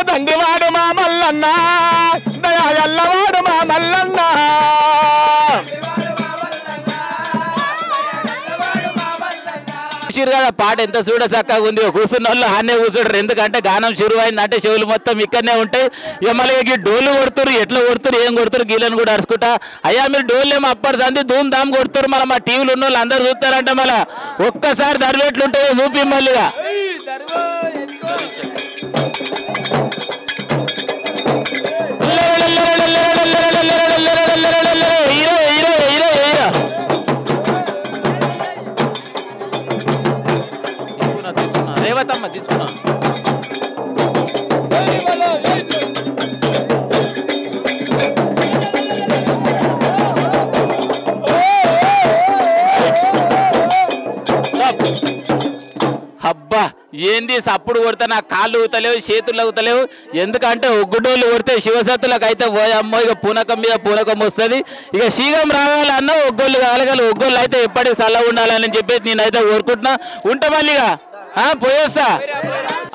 దండివాడు మా మల్లన్న దయాగల్లవాడు మా మల్లన్న కదా పాట ఎంత చూడ చక్కగా ఉంది కూర్చున్న వాళ్ళు హానే కూర్చుంటారు ఎందుకంటే గానం శురువైంది అంటే చెవులు మొత్తం ఇక్కడనే ఉంటాయి ఇక మళ్ళీ డోలు కొడుతురు ఎట్లా కొడుతురు ఏం కొడుతురు గీలను కూడా అరుచుకుంటా అయ్యా మీరు డోలు ఏమో అప్పటి సంది ధూమ్ ధామ్ కొడుతురు మళ్ళీ మా టీవీలు ఉన్న వాళ్ళు అందరు చూస్తారంట మళ్ళీ ఒక్కసారి దర్వేట్లుంటాయో చూపి మళ్ళీగా రేవతమ్మ తీసుకున్నా అబ్బా ఏంది సప్పుడు కొడితే నా కాళ్ళు ఊతలేవు చేతులు ఊతలేవు ఎందుకంటే ఒగ్గుడోళ్ళు కొడితే శివసత్తులకు అయితే పోయమ్మో ఇక పూనకం మీద పూనకం వస్తుంది ఇక శీఘ్రం రావాలన్నా ఒగ్గోళ్ళు కావాలి ఒగ్గోళ్ళు అయితే ఎప్పటికి చల్లగా ఉండాలని చెప్పేసి నేనైతే కోరుకుంటున్నా ఉంటా మళ్ళీగా పోయేస్తా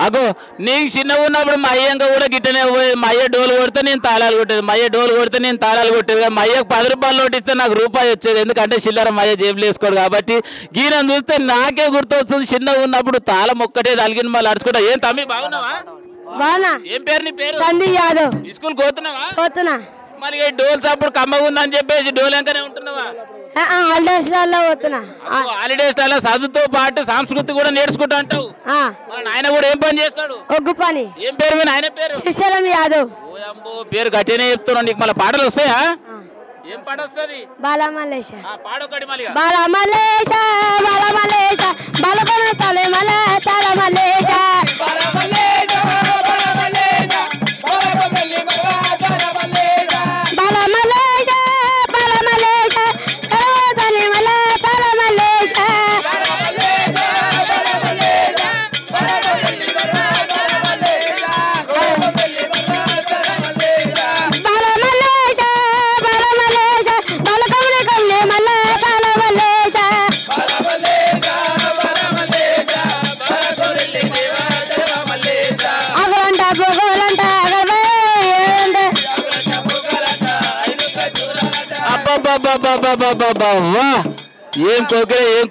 అగో నీకు చిన్నగా ఉన్నప్పుడు మా అయ్యంగా కూడా గిట్టనే పోయేది మా అయ్య డోలు కొడితే నేను తాళాలు కొట్టేది మా అయ్య డోలు కొడితే నేను తాళాలు కొట్టేది మా అయ్యకు 10 రూపాయలు నోటిస్తే నాకు రూపాయి వచ్చేది ఎందుకంటే చిల్లర మా అయ్య జేబులు వేసుకోడు కాబట్టి గీనని చూస్తే నాకే గుర్తొస్తుంది చిన్నగా ఉన్నప్పుడు తాళం ఒక్కటే తలిగిన మళ్ళీ అడుచుకుంటా ఏం తమ్మి బాగున్నావా ఏం పేరు నీ పేరు సందీప్ యాదవ్ స్కూల్ పోతున్నావా పోతున్నా మరి డోల్స్ అప్పుడు కమ్మగా ఉందని చెప్పేసి డోల్ ఎంకనే ఉంటున్నావా హాలిడేస్ పోతున్నా హాలిడేస్ అలా చదువుతో పాటు సంస్కృతి కూడా నేర్చుకుంటా అంటావు ఆయన కూడా ఏం పని చేస్తాడు ఒగ్గు పని ఏం పేరు మీ ఆయన పేరు శ్రీశైలం యాదవ్ పేరు గట్టినే చెప్తున్నావు నీకు మళ్ళీ పాటలు వస్తాయా ఏం పాట వస్తుంది బాలమల్లేశ పాడొకటి మళ్ళీ బాలమల్లేశ బాలమల్లేశ బాలకొన తలే మల తలమల్లేశ బాలమల్లేశ బాలమల్లేశ తలే మల తలమల్లేశ ఏం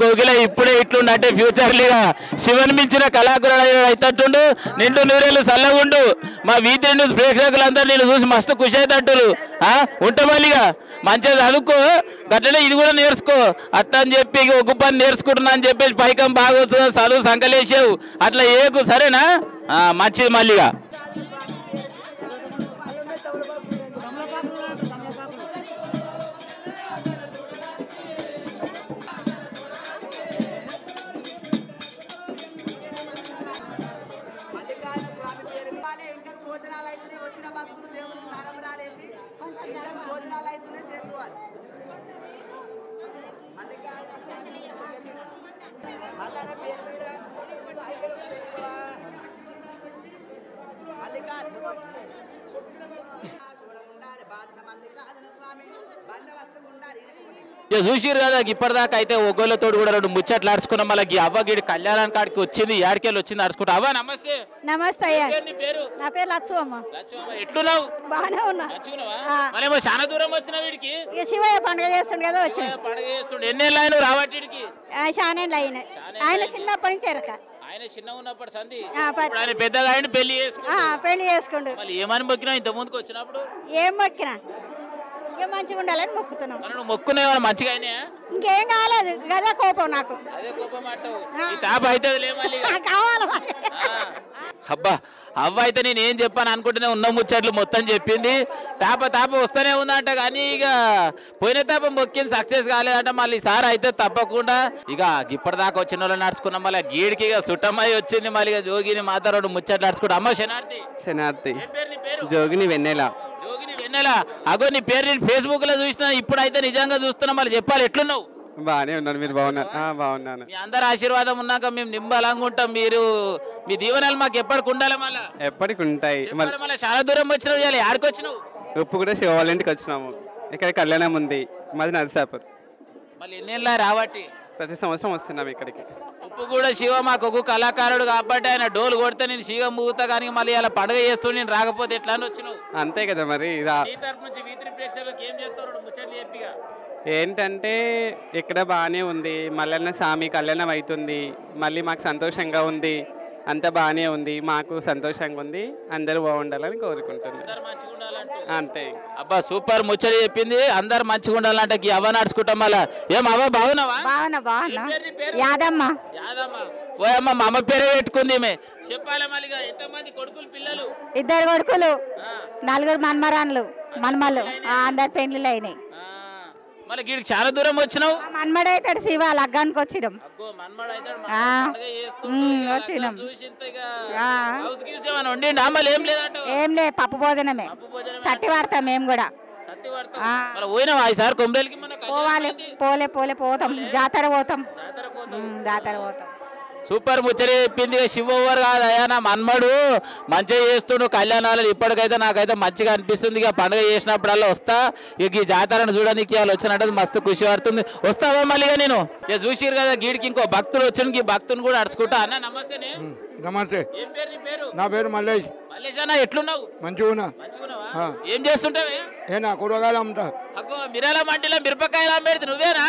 కోకిల ఇప్పుడే ఇట్లుండే ఫ్యూచర్లీగా శివన్ మించిన కళాకారుడు అయితట్టుండు నిండు నూరేళ్ళు చల్లగుండు మా వీధి న్యూస్ ప్రేక్షకులందరూ నేను చూసి మస్తు ఖుషి అవుతట్టులు ఉంటా మళ్ళీగా మంచిగా చదువుకో గట్లనే ఇది కూడా నేర్చుకో అట్లా అని చెప్పి ఒక పని నేర్చుకుంటున్నా అని చెప్పేసి పైకం బాగా వస్తుంది చదువు సంకలేసావు అట్లా ఏకు సరేనా మంచిది మళ్ళీగా చూసిరు కదా ఇప్పటిదాకా అయితే ఒగ్గోళ్ళతో కూడా 2 ముచ్చట్లు ఆడుచుకున్నాం మళ్ళీ అవ్వగిడి కళ్యాణం కాడికి వచ్చింది ఏడికెళ్ళి వచ్చింది ఆడుచుకుంటా అవ్వ నమస్తే నమస్తే అయ్యా పేరు నా పేరు లక్ష్మమ్మ ఎట్లున్నావు బాగానే ఉన్నా మళ్ళీ చాలా దూరం వచ్చిన వీడికి శివయ్య పండుగ చేస్తుండే కదా వచ్చి పండుగ చేస్తుండే ఎన్నేళ్ళు ఆయన రావట్టి వీడికి చానేళ్ళు అయినా ఆయన చిన్నప్పటి నుంచి ఎరక ఆయన చిన్న ఉన్నప్పుడు సంధి ఆ, ఆయన పెద్దగా ఆయన పెళ్లి పెళ్లి చేసుకుండు మళ్ళీ ఏమని మొక్కినా ఇంత ముందుకు వచ్చినప్పుడు ఏం మొక్కినా ఇక మంచిగా ఉండాలని మొక్కుతున్నాం నువ్వు మొక్కునేవాడు మంచిగా అయినా ఇంకేం కాలేదు కదా కోపం నాకు అదే కోపం అంటావు ఈ తాప అయితే మళ్ళీ కావాలి మరి. అబ్బా అవ్వ అయితే నేను ఏం చెప్పాను అనుకుంటూనే ఉన్న ముచ్చట్లు మొత్తం చెప్పింది తాప వస్తూనే ఉందంట కానీ ఇక పోయిన తాప మొక్కింది సక్సెస్ కాలేదంట మళ్ళీ ఈసారి అయితే తప్పకుండా ఇక ఇప్పటిదాకా వచ్చిన వాళ్ళు నడుచుకున్నాం మళ్ళీ గీడికి ఇక సుట్టమై వచ్చింది మళ్ళీ ఇక జోగిని మాతో 2 ముచ్చట్లు నడుచుకుంటాం అమ్మ శనార్థి జోగిని వెన్నెల జోగిని వెన్నెల అగో నీ పేరు నేను ఫేస్బుక్ లో చూసిన ఇప్పుడైతే నిజంగా చూస్తున్నా మళ్ళీ చెప్పాలి ఎట్లున్నావు బాగానే ఉన్నాను. మీరు బాగున్నారు? బాగున్నాను. మీ అందరి ఆశీర్వాదం ఉన్నాక మేము నిమ్మలంగా ఉంటాం. మీరు మీ దీవెనలు మాకు ఎప్పటికి ఉండాలి. మళ్ళీ ఎప్పటికి ఉంటాయి. మళ్ళీ చాలా దూరం వచ్చినావు. ఇవాళ యాడికి వచ్చినావు? ఉప్పు కూడా శివ వాళ్ళ ఇంటికి వచ్చినాము. ఇక్కడ కళ్యాణం ఉంది, మాది నరసాపూర్. మళ్ళీ ఎన్నేళ్ళ రావట్టి? ప్రతి సంవత్సరం వస్తున్నాం ఇక్కడికి. ఉప్పు కూడా శివ మాకు ఒక కళాకారుడు కాబట్టి ఆయన డోలు కొడితే నేను శివ మూగుతా, కానీ మళ్ళీ అలా పండుగ చేస్తూ నేను రాకపోతే ఎట్లా అని వచ్చినావు? అంతే కదా మరి. ఈ తరపు నుంచి వీతిరి ప్రేక్షకులకు ఏం చెప్తారు ముచ్చట్లు చెప్పిగా? ఏంటంటే ఇక్కడ బాగానే ఉంది, మల్లన్న స్వామి కళ్యాణం అవుతుంది, మళ్ళీ మాకు సంతోషంగా ఉంది, అంతా బాగానే ఉంది, మాకు సంతోషంగా ఉంది, అందరూ బాగుండాలని కోరుకుంటున్నాను. అంతే. అబ్బా సూపర్ ముచ్చట చెప్పింది. అందరు మంచిగా ఉండాలంటే అవ్వ నడుచుకుంటాం. మళ్ళా ఏం అవ్వ బాగున్నావా? యాదమ్మ. ఓ అమ్మ మా అమ్మ పేరే పెట్టుకుంది. చెప్పాలి మళ్ళీ ఎంతమంది కొడుకులు పిల్లలు? 2 కొడుకులు, 4 మన్మరాన్లు మనమలు, అందరు పెళ్లిళ్ళు అయినాయి. మళ్ళీ వీడికి చాలా దూరం వచ్చినావు. మన్మడు అవుతాడు శివ, లగ్గానికి వచ్చినాం. వచ్చినాం. ఏం లేదు, పప్పు భోజనమే. సట్టి వాడతాం మేము కూడా. పోవాలి. పోతాం. జాతర పోతాం. సూపర్ ముచ్చట చెప్పింది. శివవ్వరు కాదు అయ్యా, నా మన్మడు మంచిగా చేస్తుండు కళ్యాణాలు. ఇప్పటికైతే నాకైతే మంచిగా అనిపిస్తుంది. ఇక పండుగ చేసినప్పుడల్లా వస్తా. ఇక ఈ జాతరను చూడడానికి వాళ్ళు వచ్చినట్టు మస్తు ఖుషి పడుతుంది. వస్తావా మళ్ళీ? నేను ఇక చూసిరు కదా గీడికి ఇంకో భక్తులు వచ్చాను. ఈ భక్తుని కూడా అడుచుకుంటా. అన్న నమస్తే. నమస్తే. ఏం పేరు నీ పేరు? నా పేరు మల్లేష్. మల్లేష్ అన్న, ఎట్లున్నావు? మంచిగా. ఏం చేస్తుంటావే? ఏనా కూరగాయలు అమ్ముతా. అగ్గో మిరాల మండిలో మిరపకాయలు అమ్మేది నువ్వేనా?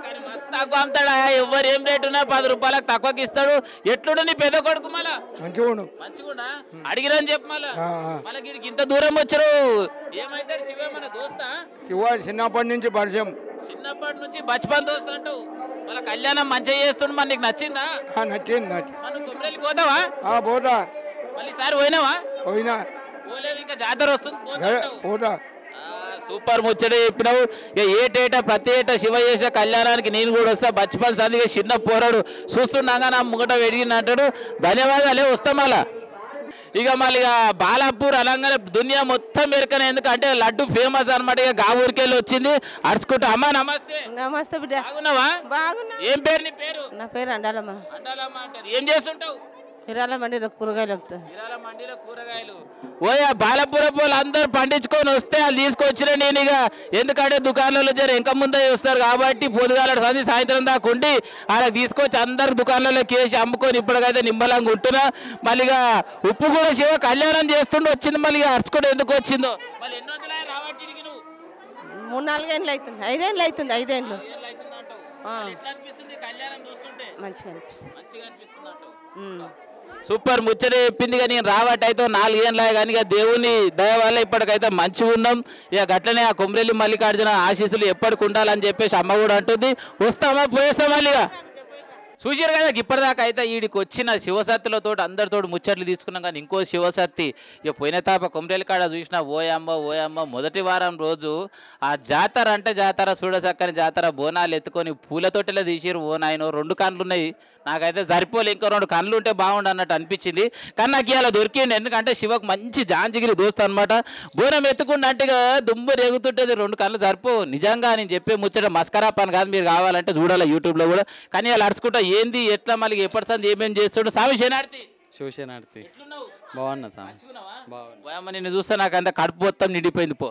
కానీ మస్తు తక్కువ అమ్ముతాడా? ఎవరు ఏం రేటు ఉన్నా 10 రూపాయలకు తక్కువకి ఇస్తాడు. ఎట్లుండు నీ పెద్ద కొడుకు? మళ్ళా మంచిగా అడిగిరని చెప్పు. మళ్ళీ వీడికి ఇంత దూరం వచ్చారు. ఏమైతాడు శివ? మన దోస్తా? శివ చిన్నప్పటి నుంచి పరిచయం. చిన్నప్పటి నుంచి బచ్పన్ దోస్త్ అంటావు. మళ్ళీ కళ్యాణం మంచిగా చేస్తుండు. మరి నీకు నచ్చిందా? నచ్చింది. మనం కొమ్మరెల్లి పోతావా? పోతా. మళ్ళీ సారి పోయినావా? పోయినా. పోలేవు, ఇంకా జాతర వస్తుంది. పోతా. సూపర్ ముచ్చట చెప్పినావు. ఇక ఏటేటా ప్రతి ఏటా శివ చేసే కళ్యాణానికి నేను కూడా వస్తా. బచ్పన్ సందిగా చిన్న పోరాడు చూస్తుండగా నా ముంగట వెడిగినట్టాడు. ధన్యవాదాలే, వస్తాం మళ్ళా. ఇక మళ్ళీ బాలాపూర్ అనగానే దునియా మొత్తం ఎరకనే, ఎందుకంటే లడ్డు ఫేమస్ అనమాట. ఇక గా ఊరికెళ్ళి వచ్చింది అడుచుకుంటా. అమ్మా నమస్తే. నమస్తే బిడ్డ. బాగున్నావా? బాగున్నా. ఏం పేరు నీ పేరు? నా పేరు అండాలమ్మ. అండాలమ్మ అంటారు. ఏం చేస్తుంటావు? విరాళ మండిలో కూరగాయలు అమ్ముతా. విరాళ మండిలో కూరగాయలు. ఓయా బాలపుర పూలు అందరు పండించుకొని వస్తే వాళ్ళు తీసుకొచ్చిన నేను ఇక, ఎందుకంటే దుకాణాలలో జర ఇంకా ముందే వస్తారు కాబట్టి పొద్దుగాల సంది సాయంత్రం దాకా ఉండి అలా తీసుకొచ్చి అందరు దుకాణాలలో కేసి అమ్ముకొని ఇప్పటికైతే నిమ్మలంగా ఉంటున్నా. మళ్ళీ ఉప్పు కూడా శివ కళ్యాణం చేస్తుండే వచ్చింది. మళ్ళీ అరుచుకుంటే ఎందుకు వచ్చిందో మళ్ళీ ఎన్నో రాబట్టి నువ్వు? 3-4 ఏళ్ళు అవుతుంది. 5 ఏళ్ళు అవుతుంది. 5 ఏళ్ళు. కళ్యాణం చూస్తుంటే మంచిగా అనిపిస్తుంది అంటావు. సూపర్ ముచ్చట చెప్పింది. కానీ నేను రావట్ అయితే 4 ఏళ్ళ కానీ ఇక దేవుని దయ వల్ల ఇప్పటికైతే మంచిగా ఉన్నాం. ఇక గట్లనే ఆ కొమ్రెల్లి మల్లికార్జున ఆశీస్సులు ఎప్పటికి ఉండాలని చెప్పేసి అమ్మ కూడా అంటుంది. వస్తామా పోయేస్తాం మళ్ళీ. చూసారు కదా ఇప్పటిదాకా అయితే వీడికి వచ్చిన శివసత్తులతో అందరితో ముచ్చట్లు తీసుకున్నాం. కానీ ఇంకో శివసత్తి ఇక పోయిన తాప కొమ్రెల్లి కాడ చూసిన ఓయమ్మ మొదటి వారం రోజు ఆ జాతర అంటే జాతర చూడసక్కని జాతర బోనాలు ఎత్తుకొని పూలతోటిలో తీసిరు. ఓ నాయన 2 కళ్ళు ఉన్నాయి. నాకైతే సరిపోలే, ఇంకో 2 కళ్ళు ఉంటే బాగుండు అన్నట్టు అనిపించింది. కానీ నాకు ఇలా దొరికింది. ఎందుకంటే శివకు మంచి జాంజిగిరి దోస్తు అనమాట. బోనం ఎత్తుకుండా అంటే దుమ్ము రేగుతుంటుంది. 2 కళ్ళు సరిపో. నిజంగా నేను చెప్పే ముచ్చట మస్కరా పని కాదు. మీరు కావాలంటే చూడాలి యూట్యూబ్లో కూడా. కానీ అలా అడుచుకుంటా ఏంది ఎట్లా మళ్ళీ ఎప్పటి సంది ఏమేమి చేస్తాడు? స్వామి శివసేనార్తి. బాగున్నా స్వామి. బాగున్నా. నిన్ను చూస్తే నాకు అంత కడుపు మొత్తం నిండిపోయింది. పో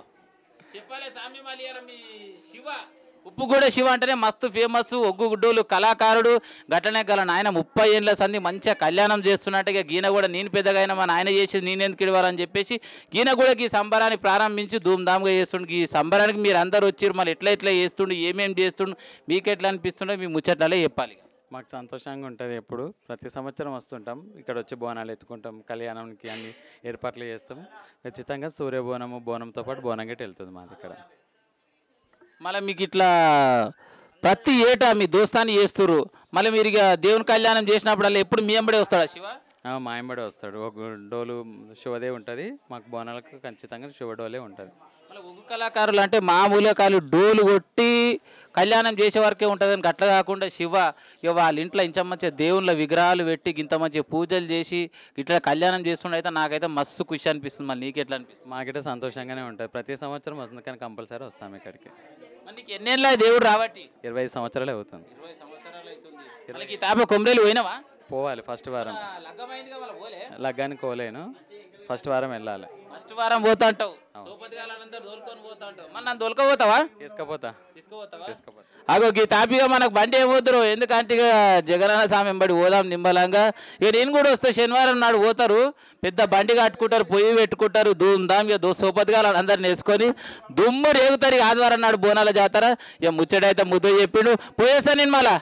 చెప్పాలి స్వామి. మళ్ళీ మీ శివ ఉప్పు కూడా శివ అంటేనే మస్తు ఫేమస్. ఒగ్గు గుడ్డోలు కళాకారుడు. గట్లనే గల నాయన 30 ఏళ్ళ సంది మంచిగా కళ్యాణం చేస్తున్నట్టుగా గీన కూడా నేను పెద్దగా అయినా మా నాయన చేసేది నేనెందుకు ఇవ్వాలని చెప్పేసి గీన కూడా ఈ సంబరాన్ని ప్రారంభించి ధూమ్ధామ్గా చేస్తుండు. ఈ సంబరానికి మీరు అందరు వచ్చారు. మళ్ళీ ఎట్లా చేస్తుండు, ఏమేమి చేస్తుండు, మీకు ఎట్లా అనిపిస్తుండో మీ ముచ్చట్లలో చెప్పాలి. మాకు సంతోషంగా ఉంటుంది. ఎప్పుడు ప్రతి సంవత్సరం వస్తుంటాం. ఇక్కడ వచ్చి బోనాలు ఎత్తుకుంటాం. కళ్యాణానికి అన్ని ఏర్పాట్లు చేస్తాం. ఖచ్చితంగా సూర్యబోనము బోనంతో పాటు బోనం గట్టి వెళ్తుంది మాది ఇక్కడ. మళ్ళీ మీకు ఇట్లా ప్రతి ఏటా మీ దోస్తాన్ని చేస్తుర్రు. మళ్ళీ మీరు ఇక దేవుని కళ్యాణం చేసినప్పుడు ఎప్పుడు మీ ఎంబడే వస్తాడా శివ? మా ఎంబడే వస్తాడు. ఒక డోలు శివదే ఉంటుంది. మాకు బోనాలకు ఖచ్చితంగా శివడోలే ఉంటుంది. మళ్ళీ ఒగ్గు కళాకారులు అంటే మామూలుగా కాదు, డోలు కొట్టి కళ్యాణం చేసే వరకే ఉంటుంది. అని అట్లా కాకుండా శివ ఇక వాళ్ళ ఇంట్లో ఇంత మంచిగా దేవుళ్ళ విగ్రహాలు పెట్టి ఇంత మంచిగా పూజలు చేసి ఇట్లా కళ్యాణం చేస్తుండే అయితే నాకైతే మస్తు ఖుషి అనిపిస్తుంది. మళ్ళీ నీకు ఎట్లా అనిపిస్తుంది? మాకైతే సంతోషంగానే ఉంటుంది. ప్రతి సంవత్సరం వస్తుంది, కానీ కంపల్సరీ వస్తాం ఇక్కడికి. మనకి ఎన్నేళ్ళ దేవుడు రాబట్టి 25 సంవత్సరాలు అవుతుంది. 20 సంవత్సరాలు అవుతుంది. మనకి తాప కొమ్రేలు పోయినావా? పోవాలి ఫస్ట్ వారం. లగ్గమైందిగా మళ్ళీ పోలే? లగ్గానికి పోలేను, ఫస్ట్ వారం వెళ్ళాలి. ఫస్ట్ వారం పోతా అంటావు, సోపతిగాలందరూ దోలుకొని పోతా అంటావు. మన నన్ను దొలకపోతావా? తీసుకపోతా. అగో ఈ తాపిగా మనకు బండి ఏమవుతారు, ఎందుకంటే ఇక జగనన్న స్వామి వెంబడి పోదాం నిమ్మలంగా. ఇక నేను కూడా వస్తే శనివారం నాడు పోతారు, పెద్ద బండి కట్టుకుంటారు, పొయ్యి పెట్టుకుంటారు, ధూమ్ధామ్ ఇక సోపతిగాలని అందరిని వేసుకొని దుమ్ము రేగుతారు. ఇక ఆదివారం నాడు బోనాల జాతర. ఇక ముచ్చటైతే ముద్దు చెప్పిండు, పోయేస్తా నేను మళ్ళా.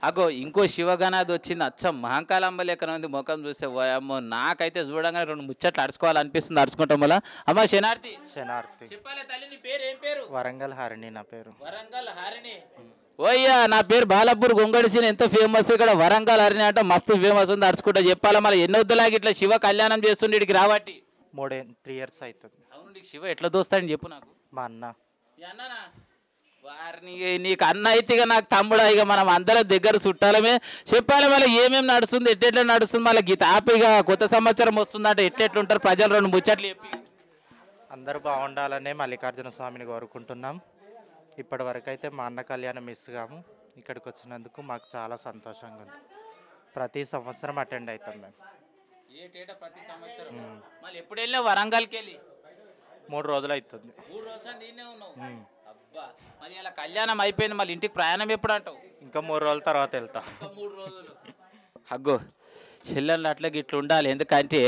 అగో ఇంకో శివగణాది వచ్చింది, అచ్చం మహంకాళంబ లెక్కన ఉంది. ముఖం చూస్తే అమ్మో నాకైతే చూడంగానే 2 ముచ్చట్లు అడుచుకోవాలనిపిస్తుంది. అడుచుకుంటాం వల్ల. అమ్మ శనార్థి చెప్పాలి తల్లి, నీ పేరు ఏం పేరు? వరంగల్ హారిణి నా పేరు. వరంగల్ హారిణి. ఓయ్యా నా పేరు బాలాపూర్ గొంగడిసిన, ఎంత ఫేమస్ ఇక్కడ వరంగల్ హారిణి అంటే మస్తు ఫేమస్ ఉంది. అడుచుకుంటా చెప్పాలా మళ్ళీ ఎన్నొద్దులాగా ఇట్లా శివ కళ్యాణం చేస్తుండే ఇక్కడికి రాబట్టి 3 years అవుతుంది. అవును, నీకు శివ ఎట్లా దోస్తాడని చెప్పు నాకు. మా అన్న. అన్ననా వారిని నీకు అన్న అయితే ఇక నాకు తమ్ముడా, ఇక మనం అందరం దగ్గర చుట్టాలమే. చెప్పాలి మళ్ళీ ఏమేమి నడుస్తుంది, ఎట్లా నడుస్తుంది. మళ్ళీ గీత ఆపిగా కొత్త సంవత్సరం వస్తుందంటే ఎట్లెట్లుంటారు ప్రజలు, 2 ముచ్చట్లు చెప్పి. అందరూ బాగుండాలనే మల్లికార్జున స్వామిని కోరుకుంటున్నాం. ఇప్పటి వరకు అయితే మా అన్న కళ్యాణం మిస్ కాము. ఇక్కడికి వచ్చినందుకు మాకు చాలా సంతోషంగా ఉంది. ప్రతి సంవత్సరం అటెండ్ అవుతాం మేము. ప్రతి సంవత్సరం మళ్ళీ ఎప్పుడు వెళ్ళినా వరంగల్కి వెళ్ళి 3 రోజులు అవుతుంది. 3 రోజులు దీన్నే ఉన్నావు. అబ్బా మరి అలా కళ్యాణం అయిపోయింది, మళ్ళీ ఇంటికి ప్రయాణం ఎప్పుడు అంటావు? ఇంకా 3 రోజుల తర్వాత వెళ్తా. 3 రోజులు. అగ్గో చెల్లెళ్ళు అట్లా ఇట్లా ఉండాలి. ఎందుకంటే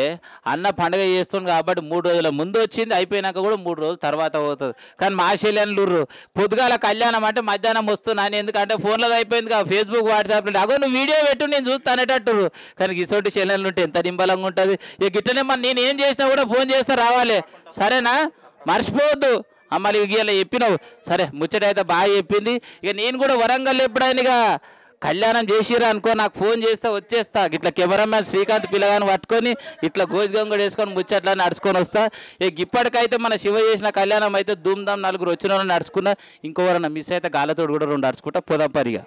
అన్న పండుగ చేస్తుంది కాబట్టి 3 రోజుల ముందు వచ్చింది, అయిపోయినాక కూడా 3 రోజుల తర్వాత పోతుంది. కానీ మా చెల్లెళ్ళు పొద్దుగాల కళ్యాణం అంటే మధ్యాహ్నం వస్తున్నాను, ఎందుకంటే ఫోన్లో అయిపోయింది కదా, ఫేస్బుక్ వాట్సాప్లో. అగో నువ్వు వీడియో పెట్టు నేను చూస్తానేటట్టు. కానీ ఇసోటి చెల్లెళ్ళు ఉంటే ఎంత నింబలంగా ఉంటుంది. ఇక గిట్టనే మరి నేను ఏం చేసినా కూడా ఫోన్ చేస్తే రావాలి, సరేనా? మర్చిపోవద్దు. మళ్ళీ ఇలా చెప్పినావు సరే, ముచ్చటైతే బాగా చెప్పింది. ఇక నేను కూడా వరంగల్ ఎప్పుడైనా ఇక కళ్యాణం చేసిరా అనుకో, నాకు ఫోన్ చేస్తే వచ్చేస్తా. ఇట్లా కెమెరామ్యాన్ శ్రీకాంత్ పిల్లగాని పట్టుకొని ఇట్లా గోజిగంగుడు వేసుకొని ముచ్చట్లా నడుచుకొని వస్తా. ఇక ఇప్పటికైతే మన శివ చేసిన కళ్యాణం అయితే ధూమ్ధామ్ 4 వచ్చిన వాళ్ళని నడుచుకున్నా. ఇంకోవరన్నా మిస్ అయితే గాలతోడు కూడా 2 నడుచుకుంటా పోదాం పరిగా.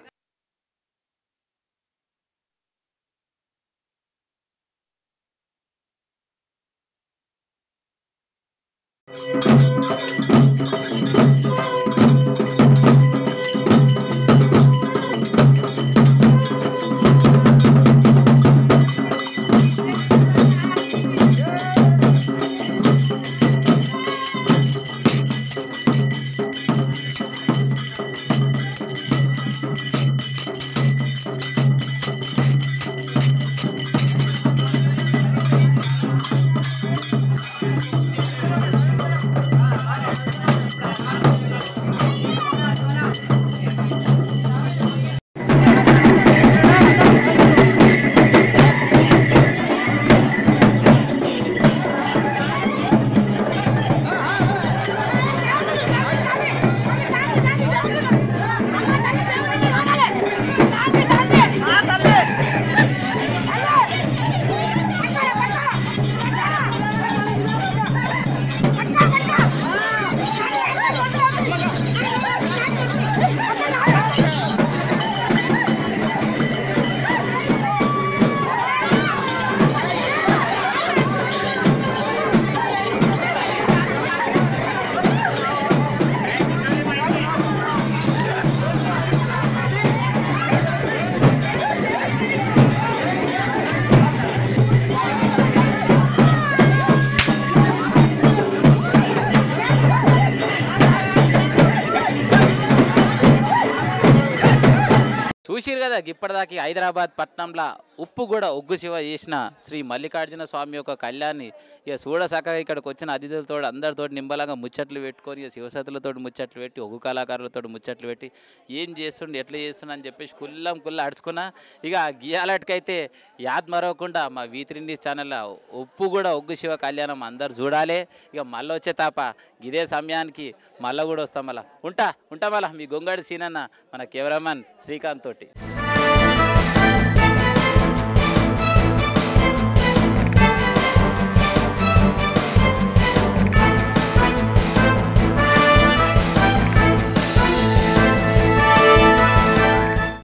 చూసిరు కదా ఇప్పటిదాకా హైదరాబాద్ పట్టణంలో ఉప్పుగూడ ఒగ్గు శివ చేసిన శ్రీ మల్లికార్జున స్వామి యొక్క కళ్యాణాన్ని ఇక చూడసక్కగా ఇక్కడికి వచ్చిన అతిథులతో అందరితో నింబలంగా ముచ్చట్లు పెట్టుకొని ఇక శివసతులతో ముచ్చట్లు పెట్టి ఒగ్గు కళాకారులతో ముచ్చట్లు పెట్టి ఏం చేస్తుండే ఎట్లా చేస్తుండ అని చెప్పేసి కుల్ల అడుచుకున్నా. ఇక గీయాలటికైతే యాద్ మరవకుండా మా V3 News ఛానల్లో ఉప్పుగూడ ఒగ్గు శివ కళ్యాణం అందరు చూడాలి. ఇక మళ్ళీ వచ్చే తాప ఇదే సమయానికి మళ్ళీ కూడా వస్తాం. మళ్ళీ ఉంటా మళ్ళీ మీ గొంగడి సీనన్న మన కెమెరామెన్ శ్రీకాంత్ తోటి.